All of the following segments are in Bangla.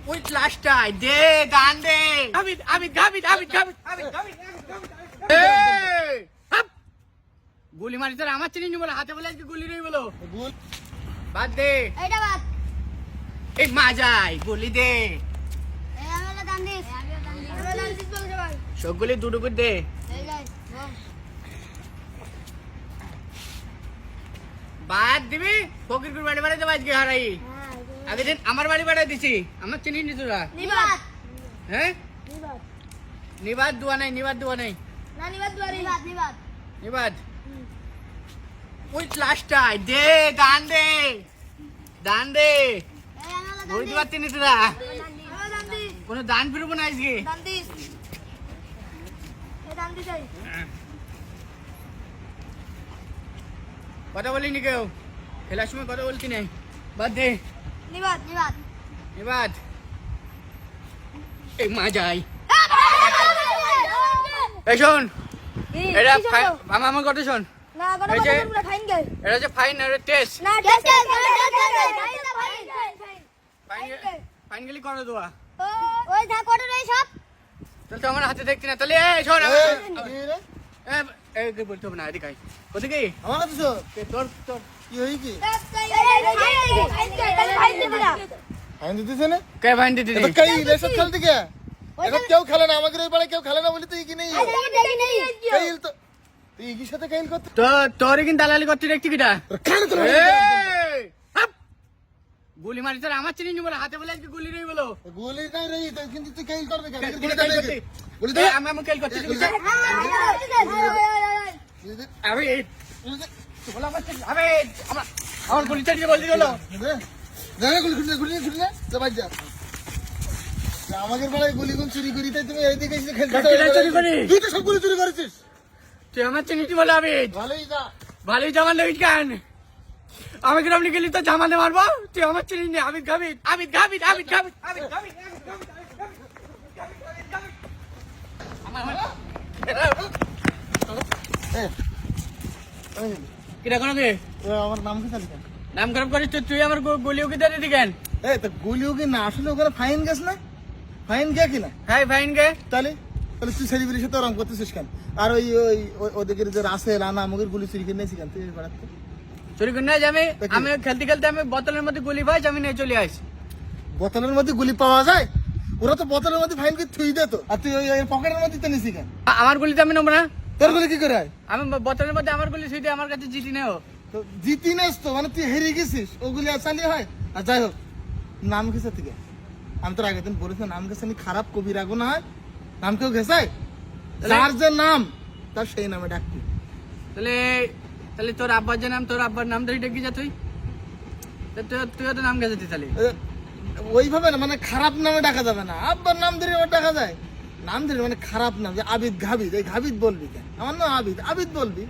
ওই ক্লাসটাই দে গান দে আবিদ আবিদ গাবিদ আবিদ গাবিদ আবিদ গাবিদ এই হাপ গুলি মারি তোর আমার চিনি নি বলে হাতে বলে আজকে গুলি নেই বলো বাদ দে এইটা বাদ এই মাজাই গুলি দে এই আমি হলো দান্দিস আমি দান্দিস বল সবাই সবগুলি দুটো করে দে এই গাইস বাদ দিবি ফকির করে বাড়ি বাড়ি দেব আজকে হারাই আগে দিন আমার বাড়ি বাড়াই দিছি আমার চিনি নি তোরা নিবাদ হ্যাঁ নিবাদ নিবাদ দুয়া নাই নিবাদ দুয়া নাই না নিবাদ দুয়ারি নিবাদ নিবাদ নিবাদ ওই ক্লাসটাই দে গান দে দান দে এই আমি হলো বুঝতে দান্দিস পারছিস তোরা আমি দান্দিস কোনো দান ফিরবো না আজকে দান্দিস এই দান্দিস এই কথা বলিনি কেউ খেলার সময় কথা বলছি নাই বাদ দে নিবাদ নিবাদ নিবাদ এই মা যাই এই শোন এটা আমার কথা শোন না গড় এই যে পুরো ফাইন গেল এটা হচ্ছে ফাইন আর টেস্ট না টেস্ট ফাইন গেলি করে দেওয়া ওই যা করে রে সব তাহলে তো আমার হাতে দেখছি না তাহলে এই শোন এই বলতে হবে না এদিকে আয়। ওদিকে আমার কাছে তো তোর তোর কি হই কি ফাইন দিতেছে না কে ফাইন দিতে এটা কাই লেসত খেলতে কে এটা কেউ খেলে না আমাদের এই পাড়ায় কেউ খেলে না বলি তুই কি নেই কাইল তো তুই কি সাথে কাইল করতে তো তোর কিন্তু দালালি করতে দেখছি কিটা কেন তোর এই, হাপ! গুলি মারি তোর আমার চিনি নি বলে হাতে বলে আজকে গুলি নেই বলো গুলি নাই রে তুই কিন্তু তুই কাইল করবে কেন গুলি গুলি কাই দে করতে। গুলি এই, দে আমি কেল করছি গুলি দে আমি এই গুলি দে বলা আমার আমি আমার গুলি চালিয়ে বলছি হলো দে গুলি গুলি দে তো বাজ যা আমাদের পাড়ায় গুলি গুলি চুরি করি তাই তুমি এইদিকে এসে খেলতে কাকিরা চুরি করি? তুই তো সব গুলি চুরি করেছিস তুই আমার চিনি নি বলে আমি ভালোই যা ভালোই জামান লেগেছি কেন আমি গ্রাম নিয়ে গেলি তো জামাতে মারবো তুই আমার চিনি নি আমি গাবিদ আবিদ গাবিদ আবিদ গাবিদ আবিদ গাবিদ কিরা কোনো দে আমার নাম কি জানি নাম খারাপ করিস তো তুই আমার গলিও কি দিয়ে কেন এই তো গুলিও কি না আসলে ওখানে ফাইন গেছ না ফাইন গে কিনা হ্যাঁ ফাইন গে তাহলে তাহলে তুই সেলিব্রিটির সাথে রং করতেছিস কেন আর ওই ওই ওদের যে রাসেল আনা আমাদের গুলি চুরি করে নিয়েছি কেন তুই বেড়াতে চুরি করে নিয়ে আমি খেলতে খেলতে আমি বোতলের মধ্যে গুলি পাই আমি নিয়ে চলে আসি বোতলের মধ্যে গুলি পাওয়া যায় ওরা তো বোতলের মধ্যে ফাইন করে থুই দেতো আর তুই ওই পকেটের মধ্যে তো নিছি কেন আমার গুলিতে আমি নেবো না তোর গুলি কি করে হয় আমি বোতলের মধ্যে আমার গুলি শুই আমার কাছে জিতি নেও তো জিতি নেস তো মানে তুই হেরে গেছিস ওগুলি আর চালিয়ে হয় আর যাই হোক নাম ঘেসে থেকে আমি তোর আগের দিন বলেছি নাম ঘেসে খারাপ কবি রাখবো না হয় নাম কেউ ঘেসায় যার যে নাম তার সেই নামে ডাকবি তাহলে তাহলে তোর আব্বার যে নাম তোর আব্বার নাম ধরে ডেকে যা তুই তুইও তো নাম গেছিস তাহলে ওইভাবে না মানে খারাপ নামে ডাকা যাবে না আব্বার নাম ধরে আবার ডাকা যায় নাম ধরে মানে খারাপ নাম যে আবিদ ঘাবিদ এই ঘাবিদ বলবি কেন আমার নাম আবিদ আবিদ বলবি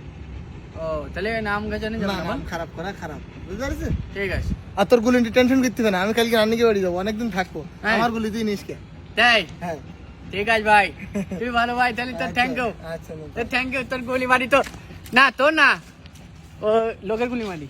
ও তাহলে নাম গেছে না নাম খারাপ করা খারাপ বুঝতে পারছিস ঠিক আছে আর তোর গুলি টেনশন করতে হবে না আমি কালকে রান্নিকে বাড়ি যাবো অনেকদিন থাকবো হ্যাঁ। আমার গুলি তুই নিস কে তাই হ্যাঁ ঠিক আছে ভাই তুই ভালো ভাই তাহলে তোর থ্যাংক ইউ আচ্ছা তোর থ্যাংক ইউ তোর গুলি মারি তো না তোর না ও লোকের গুলি মারি